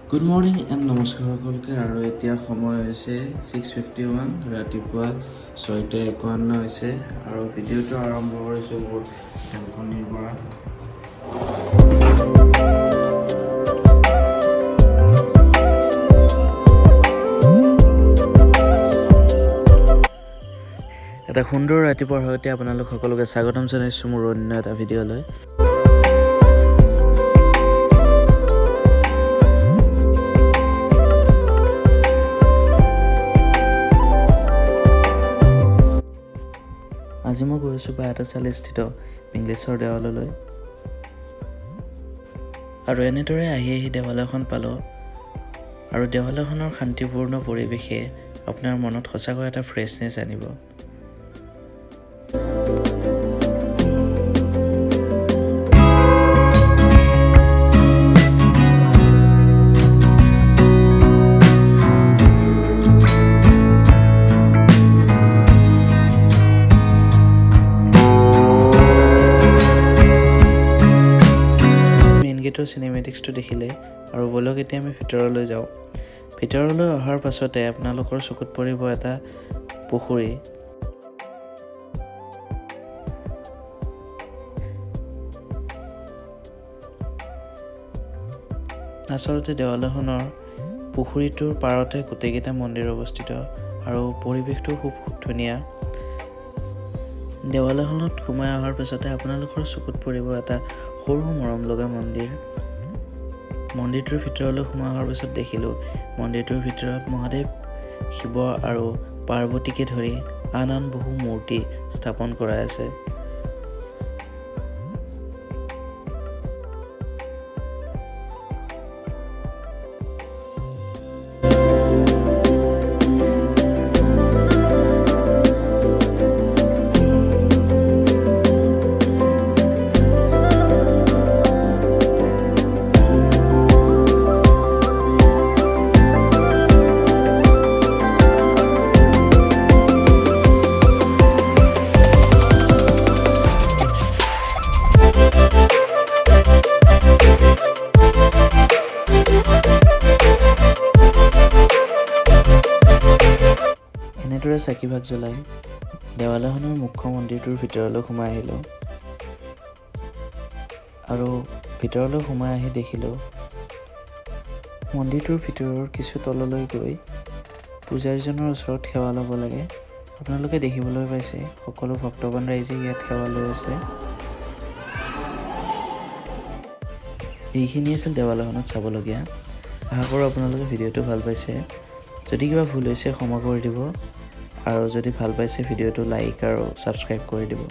Good morning and নমস্কাৰ সকলোকে। আৰু এতিয়া সময় হৈছে 6:51 ৰাতিপুৱা 6:51 হৈছে আৰু ভিডিঅ'টো আৰম্ভ কৰিছোঁ মোৰ বেলকনিৰ পৰা। এটা সুন্দৰ ৰাতিপুৱাৰ সৈতে আপোনালোক সকলোকে স্বাগতম জনাইছোঁ মোৰ অন্য এটা ভিডিঅ'লৈ। আজি মই গৈছোঁ বায়'টাচালিস্থিত পিংগলেশ্বৰ দেৱালয়লৈ আৰু এনেদৰে আহি দেৱালয়খন পালোঁ আৰু দেৱালয়খনৰ শান্তিপূৰ্ণ পৰিৱেশে আপোনাৰ মনত সঁচাকৈ এটা ফ্ৰেছনেছ আনিব। গেটৰ চিনেমেটিক্সটো দেখিলে আৰু বলক এতিয়া আমি ভিতৰলৈ যাওঁ। ভিতৰলৈ অহাৰ পাছতে আপোনালোকৰ চকুত পৰিব এটা পুখুৰী। আচলতে দেৱালয়খনৰ পুখুৰীটোৰ পাৰতে গোটেইকেইটা মন্দিৰ অৱস্থিত আৰু পৰিৱেশটো খুব ধুনীয়া। দেৱালয়খনত সোমাই অহাৰ পাছতে আপোনালোকৰ চকুত পৰিব এটা সৰু মৰম লগা মন্দিৰ। মন্দিৰটোৰ ভিতৰলৈ সোমাই অহাৰ পাছত দেখিলোঁ মন্দিৰটোৰ ভিতৰত মহাদেৱ, শিৱ আৰু পাৰ্বতীকে ধৰি আন বহু মূৰ্তি স্থাপন কৰা আছে। এনেদৰে চাকিভাগ জ্বলাই দেৱালয়খনৰ মুখ্য মন্দিৰটোৰ ভিতৰলৈ সোমাই আহিলোঁ আৰু ভিতৰলৈ সোমাই আহি দেখিলোঁ মন্দিৰটোৰ ভিতৰৰ কিছু তললৈ গৈ পূজাৰীজনৰ ওচৰত সেৱা ল'ব লাগে। আপোনালোকে দেখিবলৈ পাইছে সকলো ভক্তগণ ৰাইজে ইয়াত সেৱা লৈ আছে। এইখিনি আছিল দেৱালয়খনত চাবলগীয়া। আশা কৰোঁ আপোনালোকে ভিডিঅ'টো ভাল পাইছে। যদি কিবা ভুল হৈছে ক্ষমা কৰি দিব আৰু যদি ভাল পাইছে ভিডিঅ'টো লাইক আৰু ছাবস্ক্ৰাইব কৰি দিব।